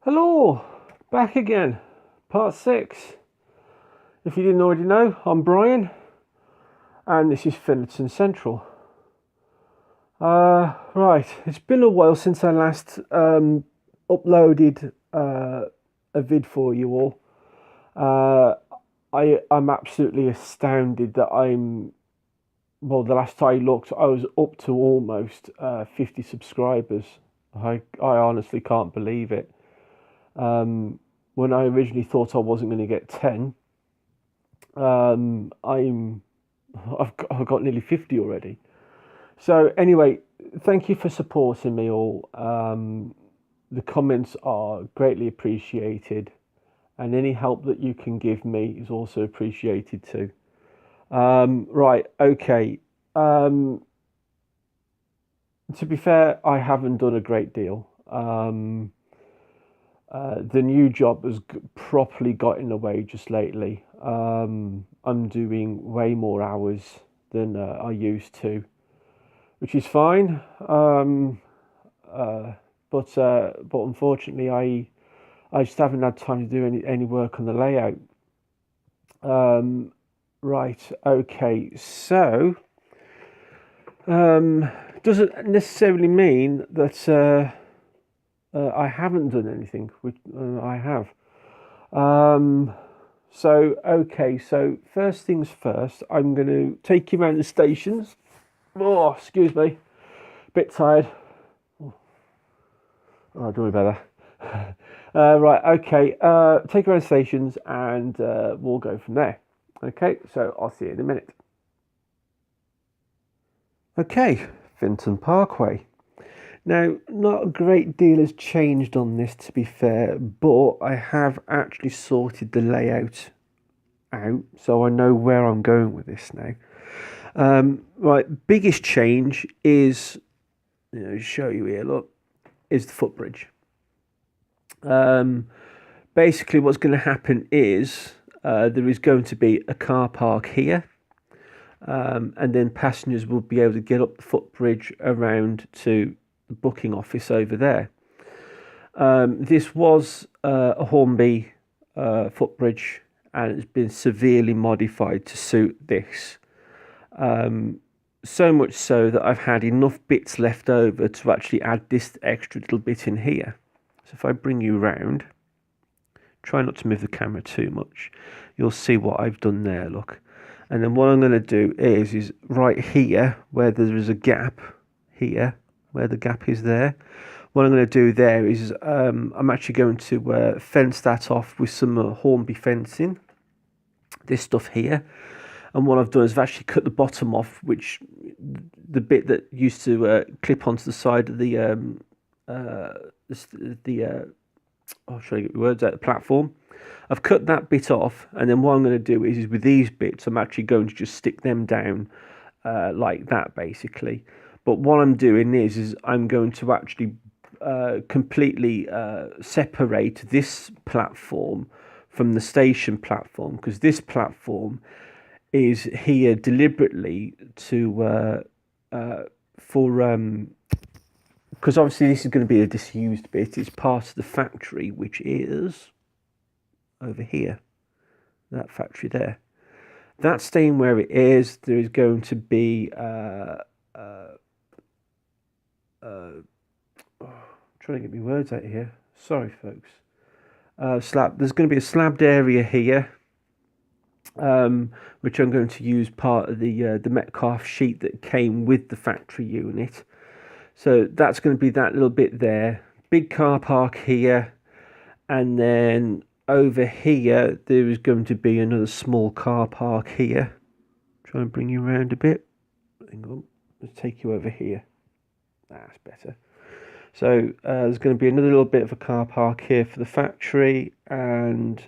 Hello, back again, part 6. If you didn't already know, I'm Brian, and this is Finnerton Central. Right, it's been a while since I last uploaded a vid for you all. I'm absolutely astounded that the last I looked, I was up to almost 50 subscribers. I honestly can't believe it. When I originally thought I wasn't going to get 10, I've got nearly 50 already. So anyway, thank you for supporting me all. The comments are greatly appreciated, and any help that you can give me is also appreciated too. Right, okay. To be fair, I haven't done a great deal. The new job has properly got in the way just lately. I'm doing way more hours than I used to, which is fine. But unfortunately, I just haven't had time to do any work on the layout. Right, okay, so doesn't necessarily mean that I haven't done anything, which I have. So first things first, I'm going to take you around the stations. Oh, excuse me, bit tired. Oh, don't worry about that. Right, okay, take you around the stations and we'll go from there. Okay, so I'll see you in a minute. Okay, Fintan Parkway. Now, not a great deal has changed on this, to be fair, but I have actually sorted the layout out, so I know where I'm going with this now. Right, biggest change is, show you here, look, is the footbridge. Basically, what's going to happen is there is going to be a car park here, and then passengers will be able to get up the footbridge around to the booking office over there. This was a Hornby footbridge, and it's been severely modified to suit this. So much so that I've had enough bits left over to actually add this extra little bit in here. So if I bring you round, try not to move the camera too much, you'll see what I've done there, look. And then what I'm going to do is right here, where there is a gap here, where the gap is there, what I'm going to do there is I'm actually going to fence that off with some Hornby fencing, this stuff here. And what I've done is I've actually cut the bottom off, which the bit that used to clip onto the side of the I'll try to get the words out, the platform. I've cut that bit off, and then what I'm going to do is with these bits, I'm actually going to just stick them down like that, basically. But what I'm doing is I'm going to actually completely separate this platform from the station platform, because this platform is here deliberately to because obviously this is going to be a disused bit. It's part of the factory, which is over here, that factory there. That's staying where it is. There is going to be trying to get my words out here. Sorry, folks. Slab. There's going to be a slabbed area here, which I'm going to use part of the Metcalf sheet that came with the factory unit. So that's going to be that little bit there. Big car park here, and then over here there is going to be another small car park here. Try and bring you around a bit. Hang on, let's take you over here. That's better. So there's going to be another little bit of a car park here for the factory, and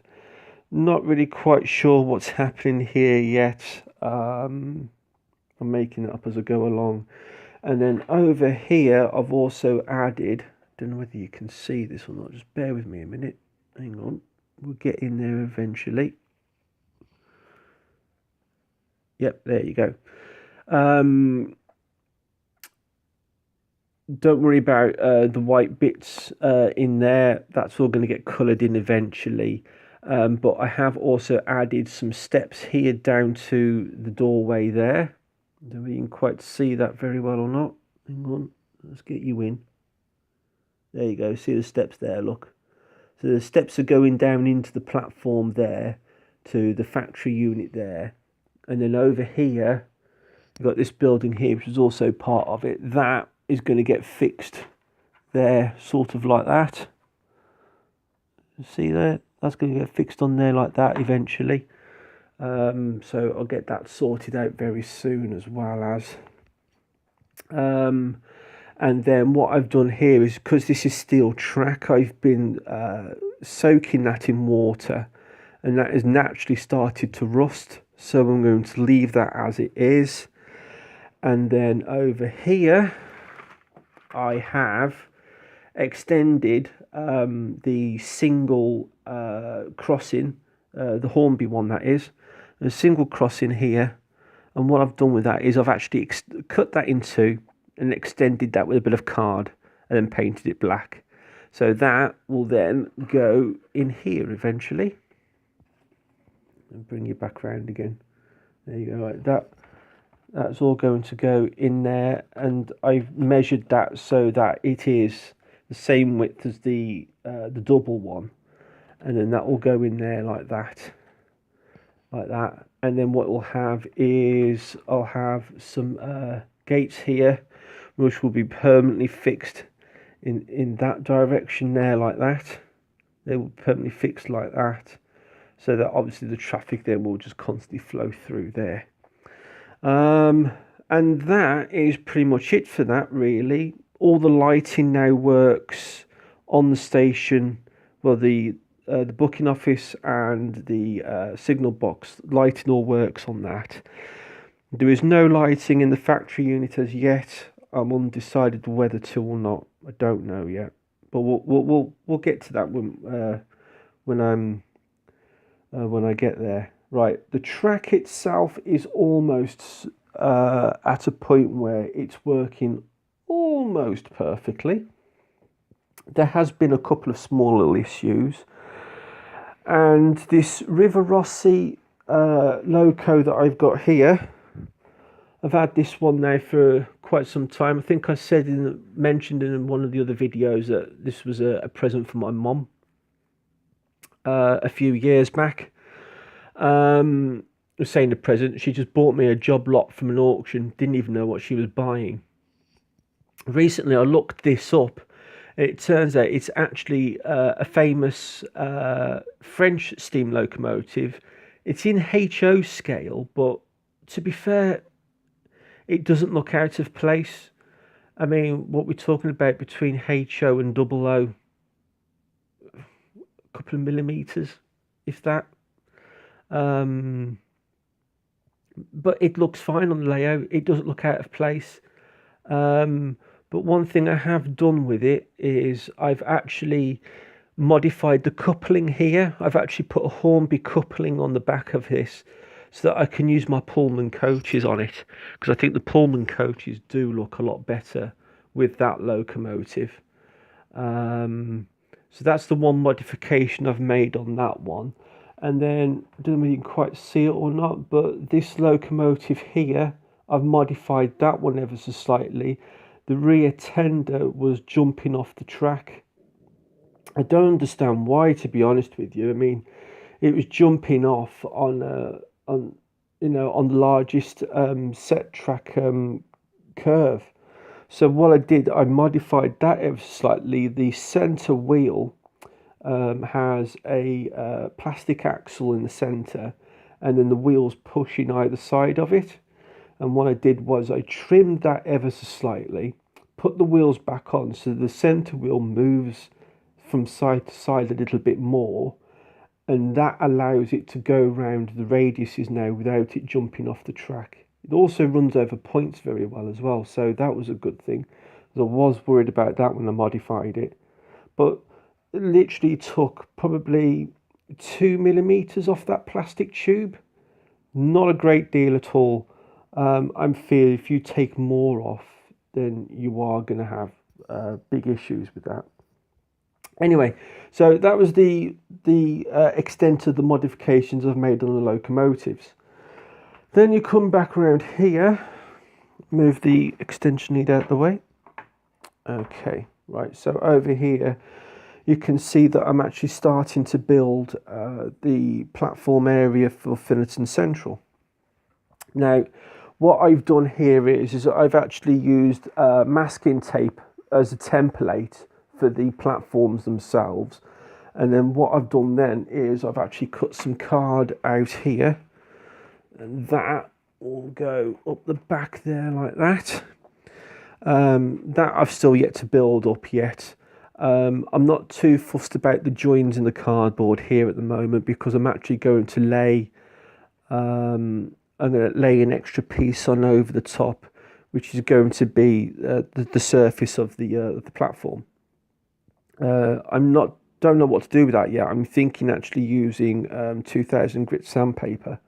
not really quite sure what's happening here yet. I'm making it up as I go along. And then over here I've also added, don't know whether you can see this or not, just bear with me a minute. Hang on, we'll get in there eventually. Yep, there you go. don't worry about the white bits in there. That's all going to get coloured in eventually. But I have also added some steps here down to the doorway there. Do we can quite see that very well or not? Hang on, let's get you in. There you go, see the steps there, look. So the steps are going down into the platform there to the factory unit there. And then over here, you've got this building here, which is also part of it. That is going to get fixed there, sort of like that. See there? That's going to get fixed on there like that eventually. So I'll get that sorted out very soon, as well as. And then what I've done here is, because this is steel track, I've been soaking that in water, and that has naturally started to rust. So I'm going to leave that as it is. And then over here, I have extended the single crossing, the Hornby one that is, a single crossing here. And what I've done with that is I've actually cut that in two and extended that with a bit of card and then painted it black. So that will then go in here eventually. And bring you back around again. There you go, like that. That's all going to go in there, and I've measured that so that it is the same width as the double one, and then that will go in there like that. And then what we'll have is I'll have some gates here, which will be permanently fixed in that direction there, like that. They will be permanently fixed like that, so that obviously the traffic then will just constantly flow through there. And that is pretty much it for that, really. All the lighting now works on the station. Well, the booking office and the signal box lighting all works on that. There is no lighting in the factory unit as yet. I'm undecided whether to or not. I don't know yet, but we'll get to that when I get there. Right, the track itself is almost at a point where it's working almost perfectly. There has been a couple of small little issues, and this River Rossi loco that I've got here, I've had this one now for quite some time. I think I mentioned in one of the other videos that this was a present for my mum a few years back. Saying the present, she just bought me a job lot from an auction, didn't even know what she was buying. Recently I looked this up, and it turns out it's actually a famous French steam locomotive. It's in HO scale, but to be fair, it doesn't look out of place. I mean, what we're talking about between HO and double O, a couple of millimeters, if that. But it looks fine on the layout. It doesn't look out of place. But one thing I have done with it is I've actually modified the coupling here. I've actually put a Hornby coupling on the back of this so that I can use my Pullman coaches on it, because I think the Pullman coaches do look a lot better with that locomotive. So that's the one modification I've made on that one. And then, I don't know if you can quite see it or not, but this locomotive here, I've modified that one ever so slightly. The rear tender was jumping off the track. I don't understand why, to be honest with you. I mean, it was jumping off on the largest set track curve. So what I did, I modified that ever so slightly. The centre wheel has a plastic axle in the centre, and then the wheels pushing either side of it. And what I did was I trimmed that ever so slightly, put the wheels back on so the centre wheel moves from side to side a little bit more, and that allows it to go around the radiuses now without it jumping off the track. It also runs over points very well as well, so that was a good thing. I was worried about that when I modified it, but it literally took probably 2 millimeters off that plastic tube. Not a great deal at all. I'm fearing if you take more off, then you are going to have big issues with that. Anyway, so that was the extent of the modifications I've made on the locomotives. Then you come back around here, move the extension lead out of the way. Okay, right, so over here you can see that I'm actually starting to build the platform area for Finnerton Central. Now, what I've done here is I've actually used masking tape as a template for the platforms themselves, and then what I've done then is I've actually cut some card out here, and that will go up the back there like that. That I've still yet to build up yet. I'm not too fussed about the joins in the cardboard here at the moment, because I'm actually going to lay I'm going to lay an extra piece on over the top, which is going to be the surface of the platform. Don't know what to do with that yet. I'm thinking actually using 2000 grit sandpaper,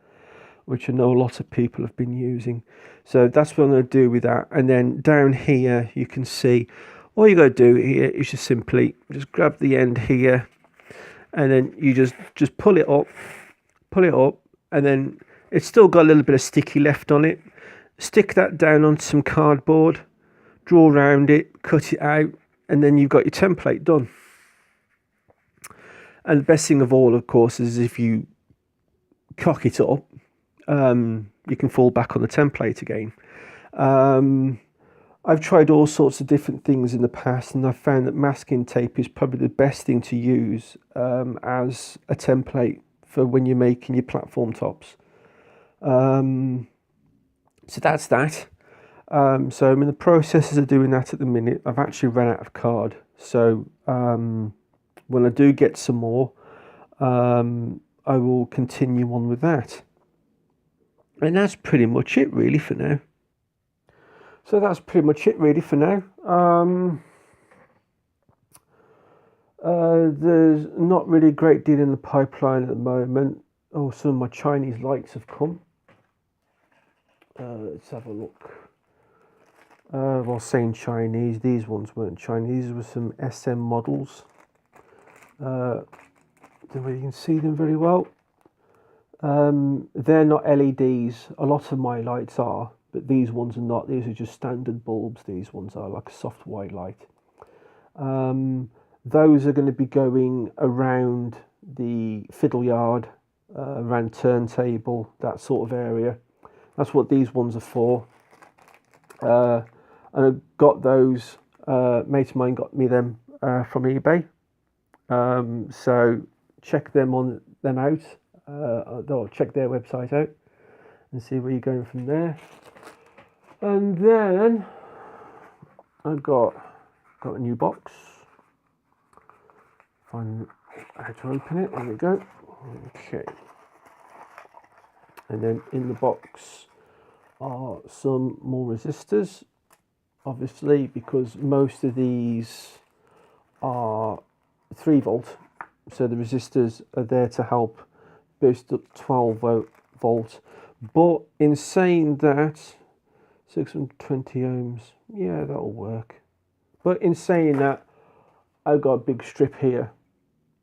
which I know a lot of people have been using. So that's what I'm going to do with that. And then down here you can see all you got to do here is just simply just grab the end here, and then you just pull it up, and then it's still got a little bit of sticky left on it. Stick that down on some cardboard, draw around it, cut it out, and then you've got your template done. And the best thing of all, of course, is if you cock it up, you can fall back on the template again. I've tried all sorts of different things in the past, and I've found that masking tape is probably the best thing to use as a template for when you're making your platform tops. So that's that. So I'm in the process of doing that at the minute. I've actually run out of card, so when I do get some more, I will continue on with that. And that's pretty much it really for now. So that's pretty much it really for now. There's not really a great deal in the pipeline at the moment. Oh, some of my Chinese lights have come. Let's have a look. Well, saying Chinese, these ones weren't Chinese. These were some SM models. Don't know if you can see them very well. They're not LEDs. A lot of my lights are, but these ones are not. These are just standard bulbs. These ones are like a soft white light. Those are going to be going around the fiddle yard, around turntable, that sort of area. That's what these ones are for. And I got those, mate of mine got me them from eBay. So check them out, or check their website out and see where you're going from there. And then I got a new box. Find how to open it. There we go. Okay. And then in the box are some more resistors, obviously, because most of these are 3 volt, so the resistors are there to help boost up 12 volt. But in saying that, 620 ohms, yeah, that'll work. But in saying that, I've got a big strip here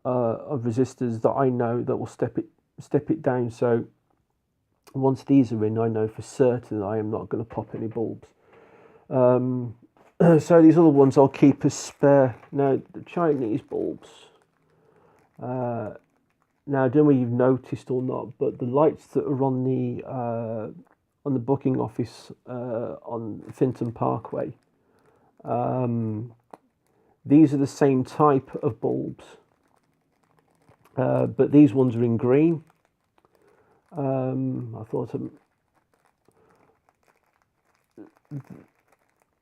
of resistors that I know that will step it down. So once these are in, I know for certain I am not going to pop any bulbs. So these other ones I'll keep as spare. Now the Chinese bulbs. Now I don't know if you've noticed or not, but the lights that are on the booking office on Fintan Parkway, these are the same type of bulbs, but these ones are in green. I thought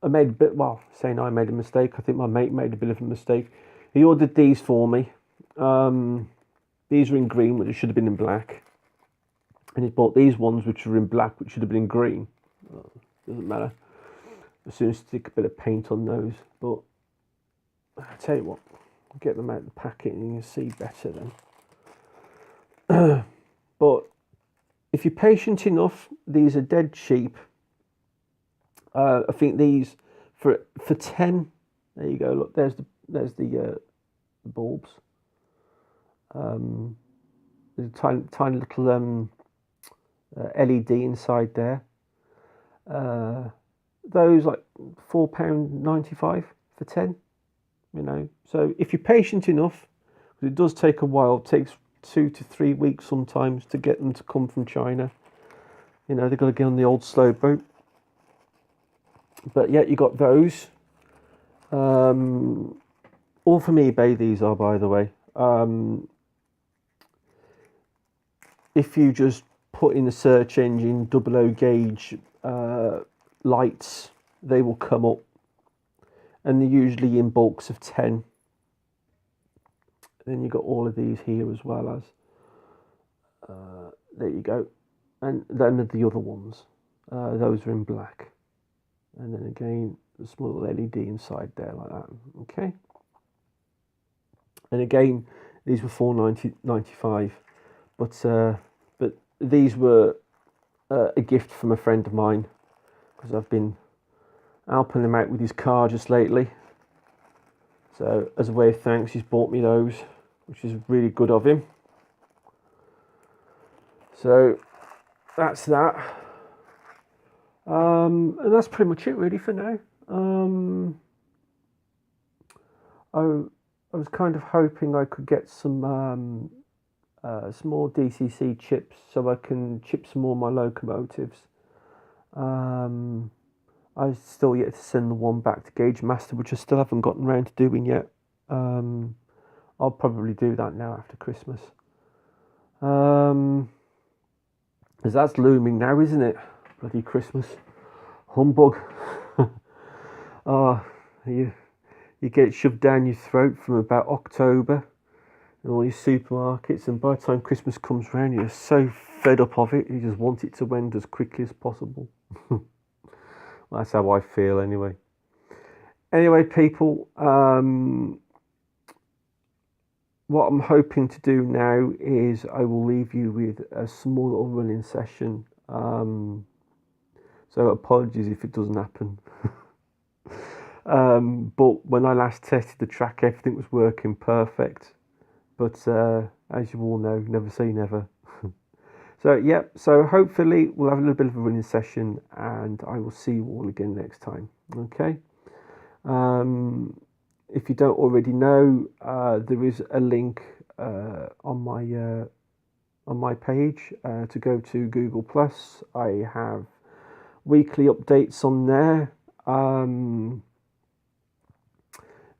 I made a bit, well, saying I made a mistake, I think my mate made a bit of a mistake. He ordered these for me. These are in green, which should have been in black. And he's bought these ones, which are in black, which should have been in green. Doesn't matter. As soon as stick a bit of paint on those. But I tell you what, get them out of the packet and you can see better then. But if you're patient enough, these are dead cheap. I think these for 10. There you go. Look, there's the bulbs. There's a tiny little LED inside there. Those like £4.95 for 10. You know, so if you're patient enough, because it does take a while. It takes 2 to 3 weeks sometimes to get them to come from China. You know, they've got to get on the old slow boat. But yeah, you got those. All from eBay, these are, by the way. If you just put in the search engine 00 gauge lights, they will come up. And they're usually in bulks of 10. Then you've got all of these here as well as. There you go. And then the other ones. Those are in black. And then again, the small LED inside there like that. Okay. And again, these were £4.95, but these were a gift from a friend of mine, because I've been helping him out with his car just lately. So as a way of thanks, he's bought me those, which is really good of him. So that's that. And that's pretty much it really for now. I was kind of hoping I could get some more DCC chips so I can chip some more of my locomotives. I still yet to send the one back to Gauge Master, which I still haven't gotten around to doing yet. I'll probably do that now after Christmas. Because that's looming now, isn't it? Bloody Christmas. Humbug. You get it shoved down your throat from about October in all these supermarkets, and by the time Christmas comes around, you're so fed up of it, you just want it to end as quickly as possible. Well, that's how I feel anyway. Anyway, people, what I'm hoping to do now is I will leave you with a small little running session. So apologies if it doesn't happen. But when I last tested the track, everything was working perfect. But as you all know, never say never. So yeah, so hopefully we'll have a little bit of a running session, and I will see you all again next time. Okay. If you don't already know, there is a link on my page to go to Google+. I have weekly updates on there.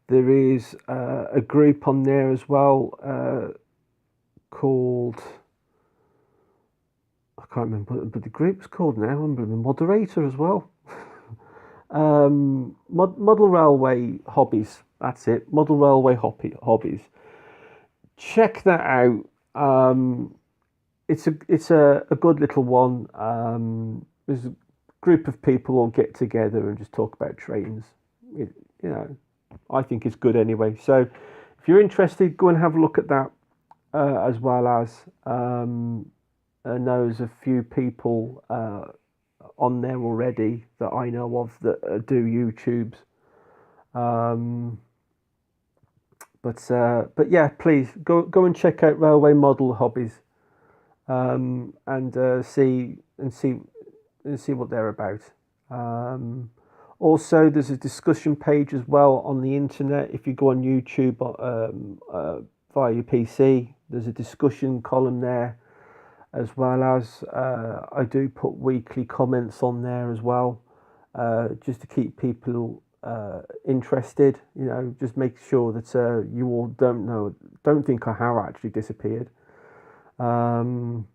There is a group on there as well called, I can't remember, but the group's called now. I'm the moderator as well. Model Railway Hobbies. That's it. Model Railway Hobbies. Check that out. It's a good little one. There's a group of people all get together and just talk about trains. I think it's good anyway. So if you're interested, go and have a look at that, as well as I know there's a few people on there already that I know of that do YouTubes. But yeah, please go and check out Railway Model Hobbies, and see what they're about. Also, there's a discussion page as well on the internet. If you go on YouTube via your PC, there's a discussion column there, as well as I do put weekly comments on there as well, just to keep people interested. Just make sure that you all don't think I have actually disappeared. And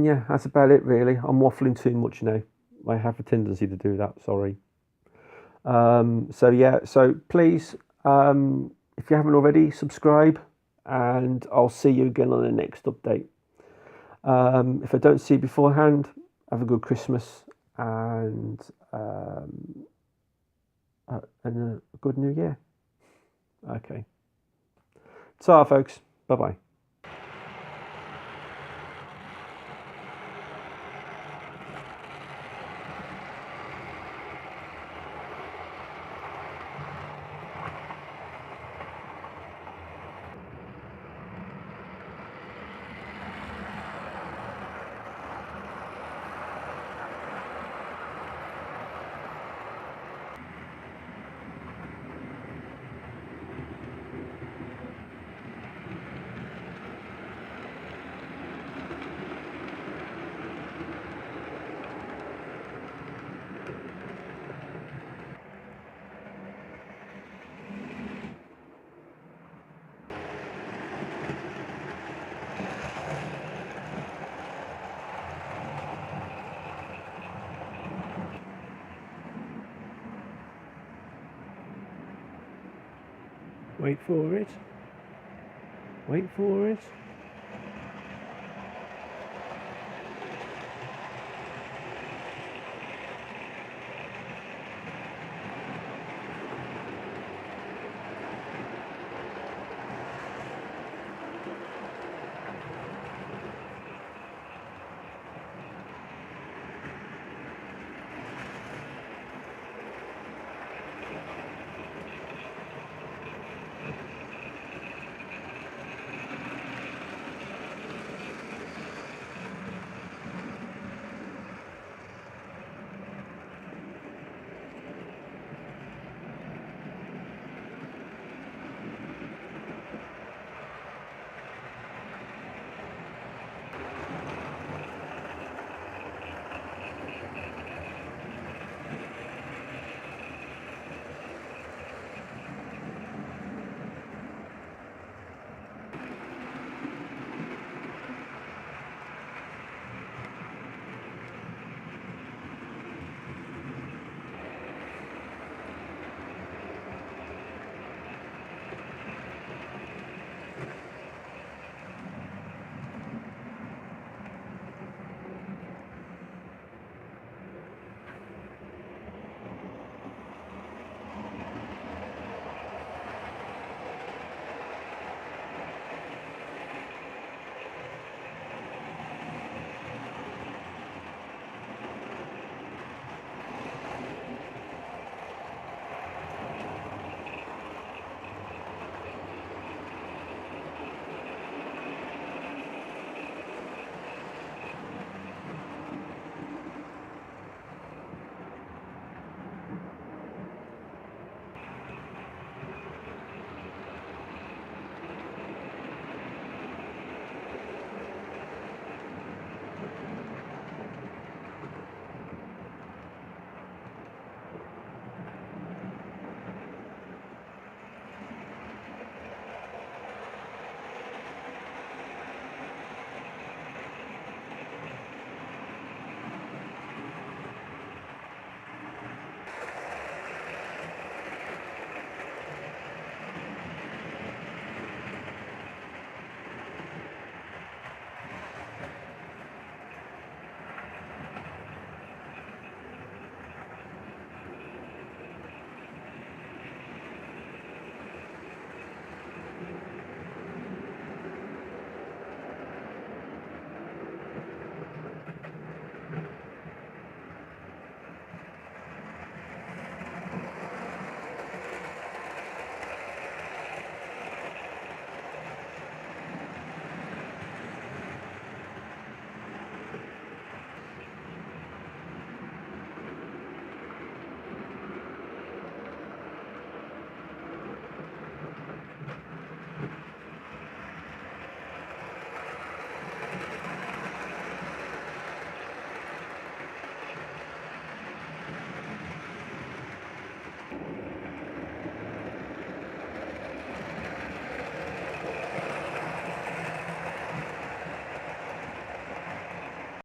yeah, that's about it really. I'm waffling too much now. I have a tendency to do that, sorry. So please, if you haven't already, subscribe, and I'll see you again on the next update. If I don't see you beforehand, have a good Christmas and a good New Year. Okay. Ta, folks. Bye-bye. Wait for it. Wait for it.